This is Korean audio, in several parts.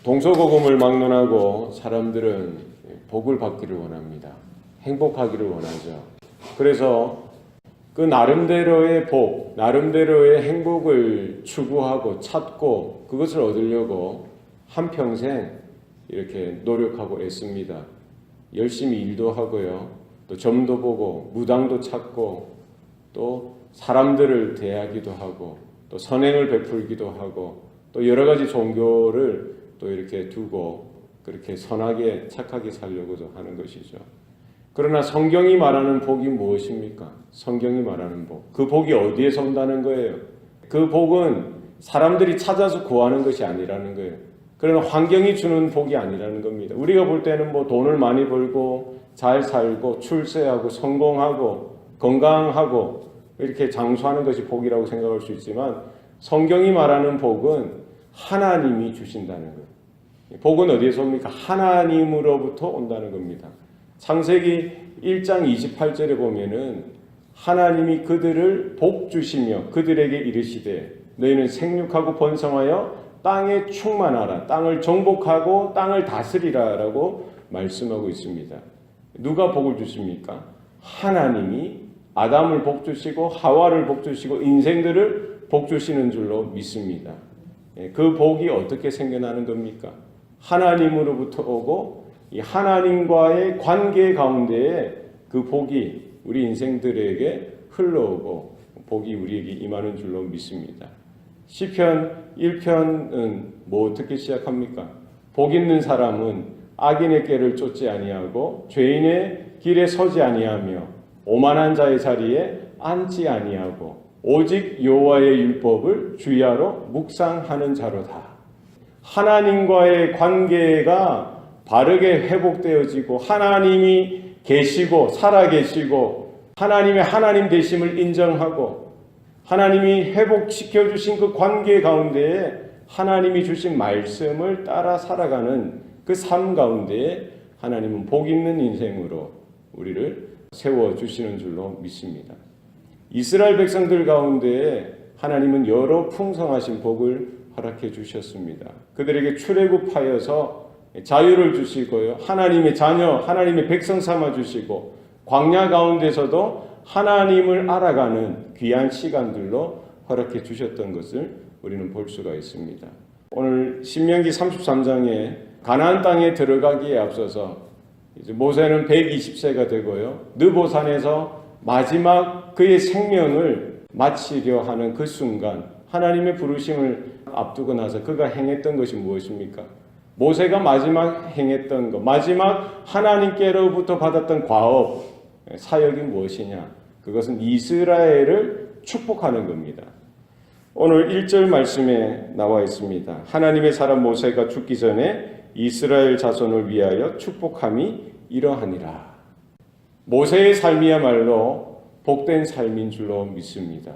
동서고금을 막론하고 사람들은 복을 받기를 원합니다. 행복하기를 원하죠. 그래서 그 나름대로의 복, 나름대로의 행복을 추구하고 찾고 그것을 얻으려고 한평생 이렇게 노력하고 애씁니다. 열심히 일도 하고요. 또 점도 보고 무당도 찾고 또 사람들을 대하기도 하고 또 선행을 베풀기도 하고 또 여러 가지 종교를 또 이렇게 두고 그렇게 선하게 착하게 살려고도 하는 것이죠. 그러나 성경이 말하는 복이 무엇입니까? 성경이 말하는 복. 그 복이 어디에서 온다는 거예요? 그 복은 사람들이 찾아서 구하는 것이 아니라는 거예요. 그러나 환경이 주는 복이 아니라는 겁니다. 우리가 볼 때는 뭐 돈을 많이 벌고 잘 살고 출세하고 성공하고 건강하고 이렇게 장수하는 것이 복이라고 생각할 수 있지만 성경이 말하는 복은 하나님이 주신다는 거예요. 복은 어디에서 옵니까? 하나님으로부터 온다는 겁니다. 창세기 1장 28절에 보면은 하나님이 그들을 복 주시며 그들에게 이르시되 너희는 생육하고 번성하여 땅에 충만하라. 땅을 정복하고 땅을 다스리라 라고 말씀하고 있습니다. 누가 복을 주십니까? 하나님이 아담을 복 주시고 하와를 복 주시고 인생들을 복 주시는 줄로 믿습니다. 그 복이 어떻게 생겨나는 겁니까? 하나님으로부터 오고 이 하나님과의 관계 가운데에 그 복이 우리 인생들에게 흘러오고 복이 우리에게 임하는 줄로 믿습니다. 시편 1편은 뭐 어떻게 시작합니까? 복 있는 사람은 악인의 꾀를 쫓지 아니하고 죄인의 길에 서지 아니하며 오만한 자의 자리에 앉지 아니하고 오직 여호와의 율법을 주야로 묵상하는 자로다. 하나님과의 관계가 바르게 회복되어지고 하나님이 계시고 살아계시고 하나님의 하나님 되심을 인정하고 하나님이 회복시켜 주신 그 관계 가운데에 하나님이 주신 말씀을 따라 살아가는 그 삶 가운데에 하나님은 복 있는 인생으로 우리를 세워주시는 줄로 믿습니다. 이스라엘 백성들 가운데에 하나님은 여러 풍성하신 복을 허락해 주셨습니다. 그들에게 출애굽하여서 자유를 주시고요. 하나님의 자녀, 하나님의 백성 삼아 주시고 광야 가운데서도 하나님을 알아가는 귀한 시간들로 허락해 주셨던 것을 우리는 볼 수가 있습니다. 오늘 신명기 33장에 가나안 땅에 들어가기에 앞서서 이제 모세는 120세가 되고요. 느보산에서 마지막 그의 생명을 마치려 하는 그 순간 하나님의 부르심을 앞두고 나서 그가 행했던 것이 무엇입니까? 모세가 마지막 행했던 것, 마지막 하나님께로부터 받았던 과업, 사역이 무엇이냐? 그것은 이스라엘을 축복하는 겁니다. 오늘 1절 말씀에 나와 있습니다. 하나님의 사람 모세가 죽기 전에 이스라엘 자손을 위하여 축복함이 이러하니라. 모세의 삶이야말로 복된 삶인 줄로 믿습니다.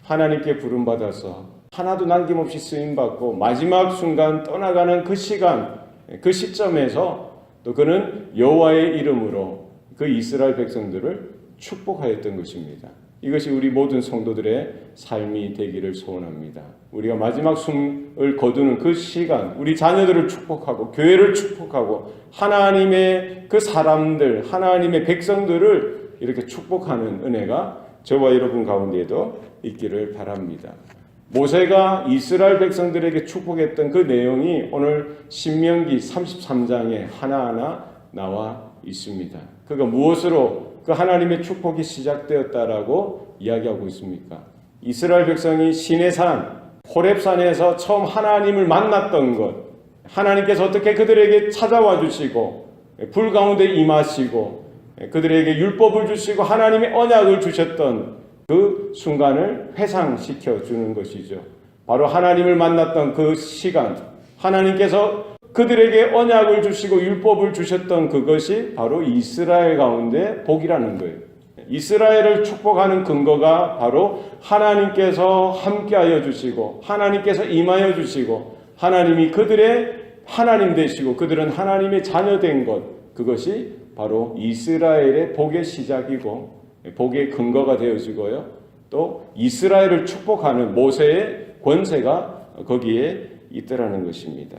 하나님께 부름받아서 하나도 남김없이 쓰임받고 마지막 순간 떠나가는 그 시간, 그 시점에서 또 그는 여호와의 이름으로 그 이스라엘 백성들을 축복하였던 것입니다. 이것이 우리 모든 성도들의 삶이 되기를 소원합니다. 우리가 마지막 숨을 거두는 그 시간, 우리 자녀들을 축복하고 교회를 축복하고 하나님의 그 사람들, 하나님의 백성들을 이렇게 축복하는 은혜가 저와 여러분 가운데에도 있기를 바랍니다. 모세가 이스라엘 백성들에게 축복했던 그 내용이 오늘 신명기 33장에 하나하나 나와 있습니다. 그가 무엇으로 그 하나님의 축복이 시작되었다라고 이야기하고 있습니까? 이스라엘 백성이 시내산, 호렙산에서 처음 하나님을 만났던 것, 하나님께서 어떻게 그들에게 찾아와 주시고 불 가운데 임하시고 그들에게 율법을 주시고 하나님의 언약을 주셨던 그 순간을 회상시켜 주는 것이죠. 바로 하나님을 만났던 그 시간, 하나님께서 그들에게 언약을 주시고 율법을 주셨던 그것이 바로 이스라엘 가운데 복이라는 거예요. 이스라엘을 축복하는 근거가 바로 하나님께서 함께하여 주시고 하나님께서 임하여 주시고 하나님이 그들의 하나님 되시고 그들은 하나님의 자녀 된 것, 그것이 바로 이스라엘의 복의 시작이고 복의 근거가 되어지고요. 또 이스라엘을 축복하는 모세의 권세가 거기에 있더라는 것입니다.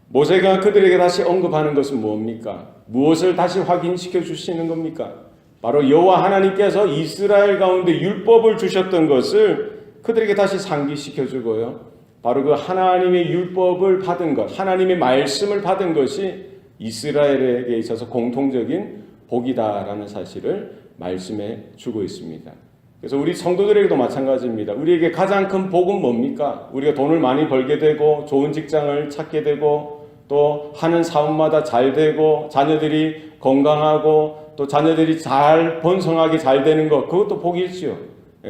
모세가 그들에게 다시 언급하는 것은 뭡니까? 무엇을 다시 확인시켜 주시는 겁니까? 바로 여호와 하나님께서 이스라엘 가운데 율법을 주셨던 것을 그들에게 다시 상기시켜 주고요. 바로 그 하나님의 율법을 받은 것, 하나님의 말씀을 받은 것이 이스라엘에게 있어서 공통적인 복이다라는 사실을 말씀해 주고 있습니다. 그래서 우리 성도들에게도 마찬가지입니다. 우리에게 가장 큰 복은 뭡니까? 우리가 돈을 많이 벌게 되고 좋은 직장을 찾게 되고 또 하는 사업마다 잘 되고 자녀들이 건강하고 또 자녀들이 잘 번성하게 잘 되는 것, 그것도 복이지요.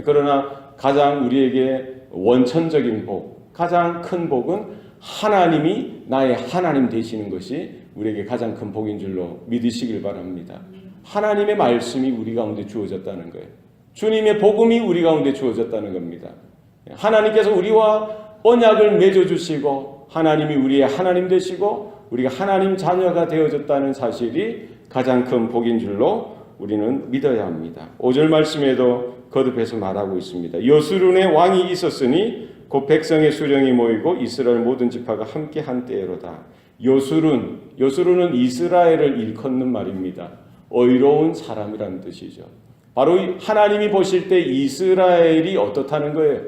그러나 가장 우리에게 원천적인 복, 가장 큰 복은 하나님이 나의 하나님 되시는 것이 우리에게 가장 큰 복인 줄로 믿으시길 바랍니다. 하나님의 말씀이 우리 가운데 주어졌다는 거예요. 주님의 복음이 우리 가운데 주어졌다는 겁니다. 하나님께서 우리와 언약을 맺어주시고 하나님이 우리의 하나님 되시고 우리가 하나님 자녀가 되어졌다는 사실이 가장 큰 복인 줄로 우리는 믿어야 합니다. 5절 말씀에도 거듭해서 말하고 있습니다. 여수룬의 왕이 있었으니 곧 백성의 수령이 모이고 이스라엘 모든 지파가 함께 한 때로다. 여수룬은 이스라엘을 일컫는 말입니다. 의로운 사람이라는 뜻이죠. 바로 하나님이 보실 때 이스라엘이 어떻다는 거예요?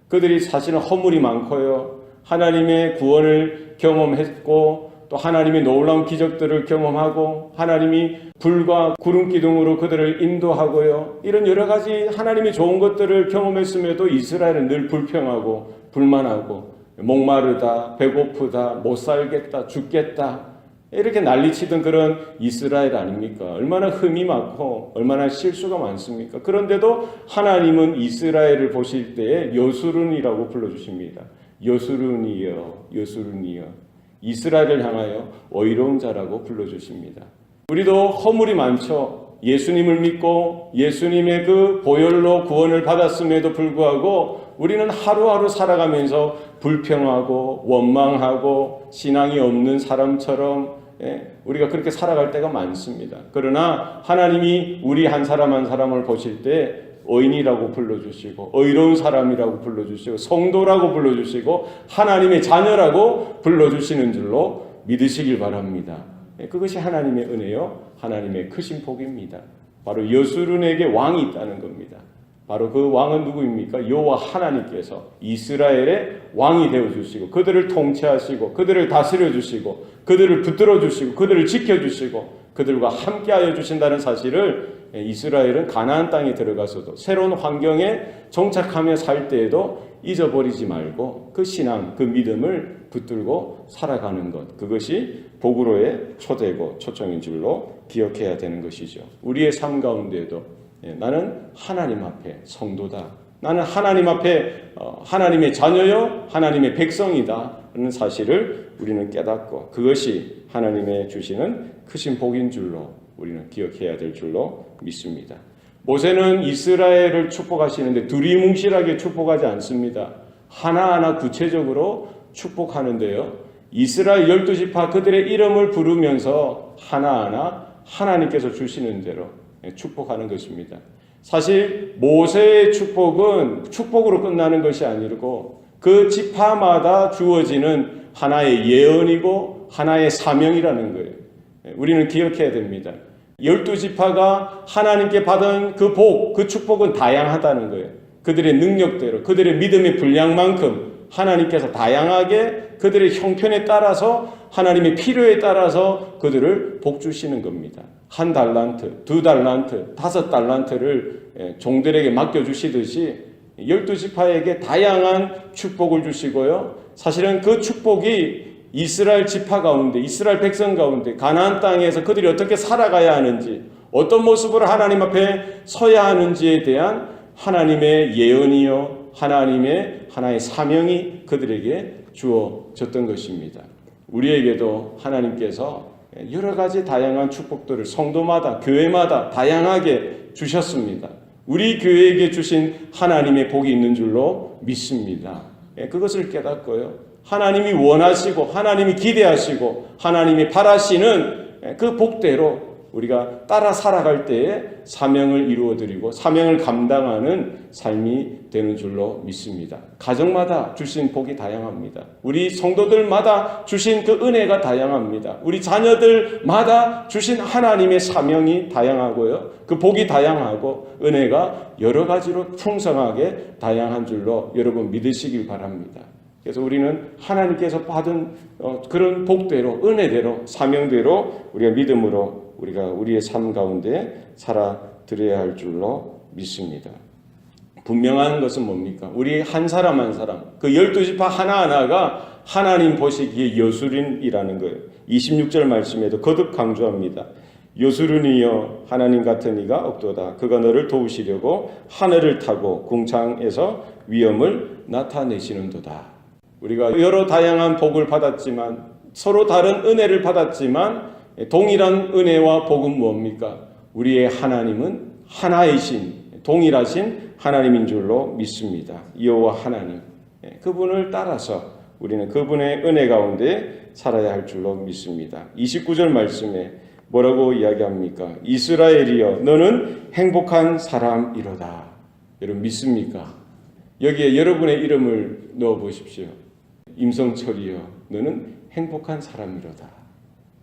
그들이 사실은 허물이 많고요. 하나님의 구원을 경험했고 또 하나님의 놀라운 기적들을 경험하고 하나님이 불과 구름 기둥으로 그들을 인도하고요. 이런 여러 가지 하나님의 좋은 것들을 경험했음에도 이스라엘은 늘 불평하고 불만하고 목마르다, 배고프다, 못 살겠다, 죽겠다 이렇게 난리치던 그런 이스라엘 아닙니까? 얼마나 흠이 많고 얼마나 실수가 많습니까? 그런데도 하나님은 이스라엘을 보실 때에 여수룬이라고 불러주십니다. 여수룬이여, 여수룬이여. 이스라엘을 향하여 의로운 자라고 불러주십니다. 우리도 허물이 많죠. 예수님을 믿고 예수님의 그 보혈로 구원을 받았음에도 불구하고 우리는 하루하루 살아가면서 불평하고 원망하고 신앙이 없는 사람처럼 우리가 그렇게 살아갈 때가 많습니다. 그러나 하나님이 우리 한 사람 한 사람을 보실 때 의인이라고 불러주시고 의로운 사람이라고 불러주시고 성도라고 불러주시고 하나님의 자녀라고 불러주시는 줄로 믿으시길 바랍니다. 그것이 하나님의 은혜요 하나님의 크신 복입니다. 바로 여수룬에게 왕이 있다는 겁니다. 바로 그 왕은 누구입니까? 여호와 하나님께서 이스라엘의 왕이 되어주시고 그들을 통치하시고 그들을 다스려주시고 그들을 붙들어주시고 그들을 지켜주시고 그들과 함께하여 주신다는 사실을 이스라엘은 가나안 땅에 들어가서도 새로운 환경에 정착하며 살 때에도 잊어버리지 말고 그 신앙, 그 믿음을 붙들고 살아가는 것, 그것이 복으로의 초대고 초청인 줄로 기억해야 되는 것이죠. 우리의 삶 가운데에도 나는 하나님 앞에 성도다. 나는 하나님 앞에 하나님의 자녀요 하나님의 백성이다 하는 사실을 우리는 깨닫고 그것이 하나님의 주시는 크신 복인 줄로 우리는 기억해야 될 줄로 믿습니다. 모세는 이스라엘을 축복하시는데 두리뭉실하게 축복하지 않습니다. 하나하나 구체적으로 축복하는데요. 이스라엘 12지파 그들의 이름을 부르면서 하나하나 하나님께서 주시는 대로 축복하는 것입니다. 사실 모세의 축복은 축복으로 끝나는 것이 아니고 그 지파마다 주어지는 하나의 예언이고 하나의 사명이라는 거예요. 우리는 기억해야 됩니다. 12지파가 하나님께 받은 그 복, 그 축복은 다양하다는 거예요. 그들의 능력대로, 그들의 믿음의 분량만큼 하나님께서 다양하게 그들의 형편에 따라서 하나님의 필요에 따라서 그들을 복 주시는 겁니다. 1달란트, 2달란트, 5달란트를 종들에게 맡겨주시듯이 12지파에게 다양한 축복을 주시고요. 사실은 그 축복이 이스라엘 지파 가운데, 이스라엘 백성 가운데 가나안 땅에서 그들이 어떻게 살아가야 하는지, 어떤 모습으로 하나님 앞에 서야 하는지에 대한 하나님의 예언이요, 하나님의 하나의 사명이 그들에게 주어졌던 것입니다. 우리에게도 하나님께서 여러 가지 다양한 축복들을 성도마다, 교회마다 다양하게 주셨습니다. 우리 교회에게 주신 하나님의 복이 있는 줄로 믿습니다. 그것을 깨닫고요. 하나님이 원하시고 하나님이 기대하시고 하나님이 바라시는 그 복대로 우리가 따라 살아갈 때에 사명을 이루어드리고 사명을 감당하는 삶이 되는 줄로 믿습니다. 가정마다 주신 복이 다양합니다. 우리 성도들마다 주신 그 은혜가 다양합니다. 우리 자녀들마다 주신 하나님의 사명이 다양하고요. 그 복이 다양하고 은혜가 여러 가지로 풍성하게 다양한 줄로 여러분 믿으시길 바랍니다. 그래서 우리는 하나님께서 받은 그런 복대로 은혜대로 사명대로 우리가 믿음으로 우리가 우리의 삶 가운데 살아드려야 할 줄로 믿습니다. 분명한 것은 뭡니까? 우리 한 사람 한 사람 그 12지파 하나하나가 하나님 보시기에 여술인이라는 거예요. 26절 말씀에도 거듭 강조합니다. 여술인이여 하나님 같은 이가 없도다. 그가 너를 도우시려고 하늘을 타고 궁창에서 위엄을 나타내시는도다. 우리가 여러 다양한 복을 받았지만 서로 다른 은혜를 받았지만 동일한 은혜와 복은 뭡니까? 우리의 하나님은 하나이신 동일하신 하나님인 줄로 믿습니다. 여호와 하나님 그분을 따라서 우리는 그분의 은혜 가운데 살아야 할 줄로 믿습니다. 29절 말씀에 뭐라고 이야기합니까? 이스라엘이여 너는 행복한 사람이로다. 여러분 믿습니까? 여기에 여러분의 이름을 넣어 보십시오. 임성철이여 너는 행복한 사람이로다.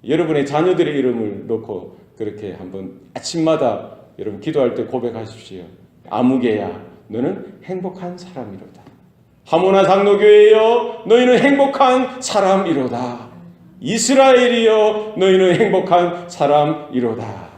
여러분의 자녀들의 이름을 넣고 그렇게 한번 아침마다 여러분 기도할 때 고백하십시오. 아무개야 너는 행복한 사람이로다. 하모나 장로교회여 너희는 행복한 사람이로다. 이스라엘이여 너희는 행복한 사람이로다.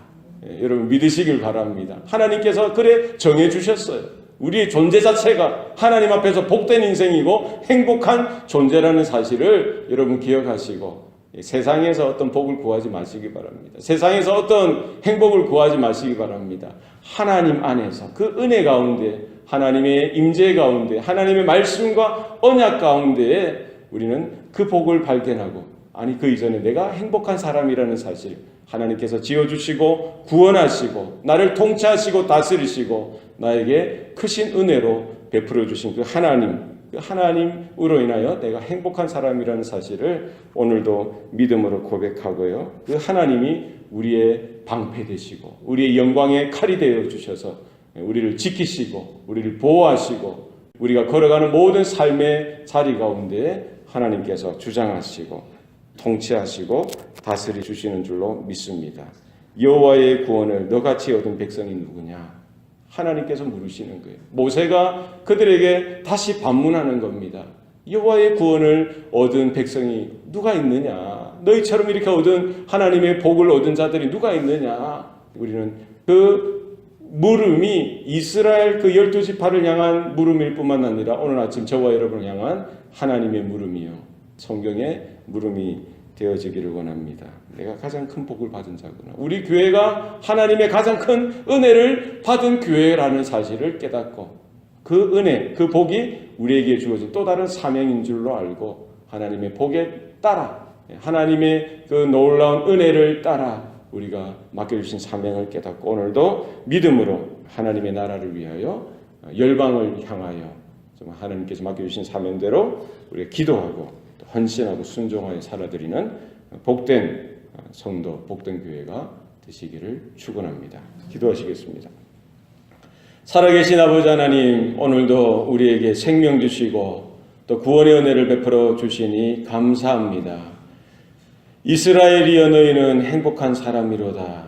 여러분 믿으시길 바랍니다. 하나님께서 그래 정해주셨어요. 우리의 존재 자체가 하나님 앞에서 복된 인생이고 행복한 존재라는 사실을 여러분 기억하시고 세상에서 어떤 복을 구하지 마시기 바랍니다. 세상에서 어떤 행복을 구하지 마시기 바랍니다. 하나님 안에서 그 은혜 가운데 하나님의 임재 가운데 하나님의 말씀과 언약 가운데에 우리는 그 복을 발견하고 아니 그 이전에 내가 행복한 사람이라는 사실 하나님께서 지어주시고 구원하시고 나를 통치하시고 다스리시고 나에게 크신 은혜로 베풀어 주신 그 하나님으로 인하여 내가 행복한 사람이라는 사실을 오늘도 믿음으로 고백하고요. 그 하나님이 우리의 방패 되시고 우리의 영광의 칼이 되어 주셔서 우리를 지키시고 우리를 보호하시고 우리가 걸어가는 모든 삶의 자리 가운데 하나님께서 주장하시고 통치하시고 다스리 주시는 줄로 믿습니다. 여호와의 구원을 너같이 얻은 백성이 누구냐? 하나님께서 물으시는 거예요. 모세가 그들에게 다시 반문하는 겁니다. 여호와의 구원을 얻은 백성이 누가 있느냐? 너희처럼 이렇게 얻은 하나님의 복을 얻은 자들이 누가 있느냐? 우리는 그 물음이 이스라엘 그 12지파를 향한 물음일 뿐만 아니라 오늘 아침 저와 여러분을 향한 하나님의 물음이요. 성경의 물음이 되어지기를 원합니다. 내가 가장 큰 복을 받은 자구나. 우리 교회가 하나님의 가장 큰 은혜를 받은 교회라는 사실을 깨닫고 그 은혜, 그 복이 우리에게 주어진 또 다른 사명인 줄로 알고 하나님의 복에 따라 하나님의 그 놀라운 은혜를 따라 우리가 맡겨주신 사명을 깨닫고 오늘도 믿음으로 하나님의 나라를 위하여 열방을 향하여 하나님께서 맡겨주신 사명대로 우리가 기도하고 헌신하고 순종하여 살아드리는 복된 성도, 복된 교회가 되시기를 축원합니다. 기도하시겠습니다. 살아계신 아버지 하나님, 오늘도 우리에게 생명 주시고 또 구원의 은혜를 베풀어 주시니 감사합니다. 이스라엘이여 너희는 행복한 사람이로다.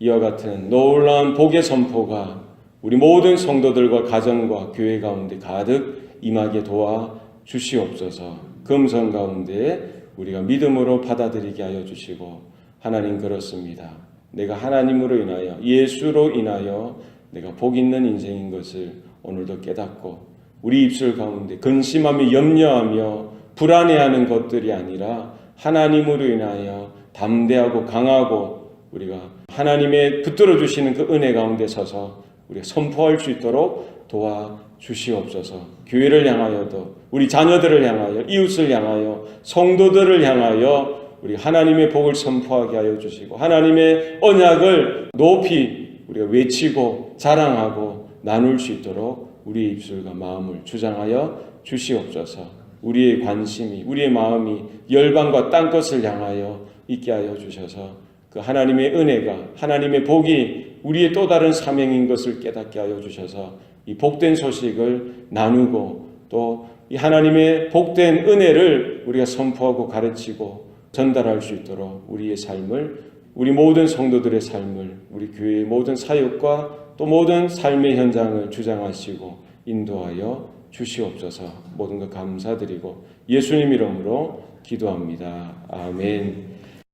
이와 같은 놀라운 복의 선포가 우리 모든 성도들과 가정과 교회 가운데 가득 임하게 도와 주시옵소서. 금성 가운데 우리가 믿음으로 받아들이게 하여 주시고 하나님 그렇습니다. 내가 하나님으로 인하여 예수로 인하여 내가 복 있는 인생인 것을 오늘도 깨닫고 우리 입술 가운데 근심하며 염려하며 불안해하는 것들이 아니라 하나님으로 인하여 담대하고 강하고 우리가 하나님의 붙들어 주시는 그 은혜 가운데 서서 우리가 선포할 수 있도록 도와주시옵소서. 교회를 향하여도 우리 자녀들을 향하여 이웃을 향하여 성도들을 향하여 우리 하나님의 복을 선포하게 하여 주시고 하나님의 언약을 높이 우리가 외치고 자랑하고 나눌 수 있도록 우리의 입술과 마음을 주장하여 주시옵소서. 우리의 관심이 우리의 마음이 열방과 땅끝을 향하여 있게 하여 주셔서 그 하나님의 은혜가, 하나님의 복이 우리의 또 다른 사명인 것을 깨닫게 하여 주셔서 이 복된 소식을 나누고 또 이 하나님의 복된 은혜를 우리가 선포하고 가르치고 전달할 수 있도록 우리의 삶을, 우리 모든 성도들의 삶을, 우리 교회의 모든 사역과 또 모든 삶의 현장을 주장하시고 인도하여 주시옵소서. 모든 것 감사드리고 예수님 이름으로 기도합니다. 아멘.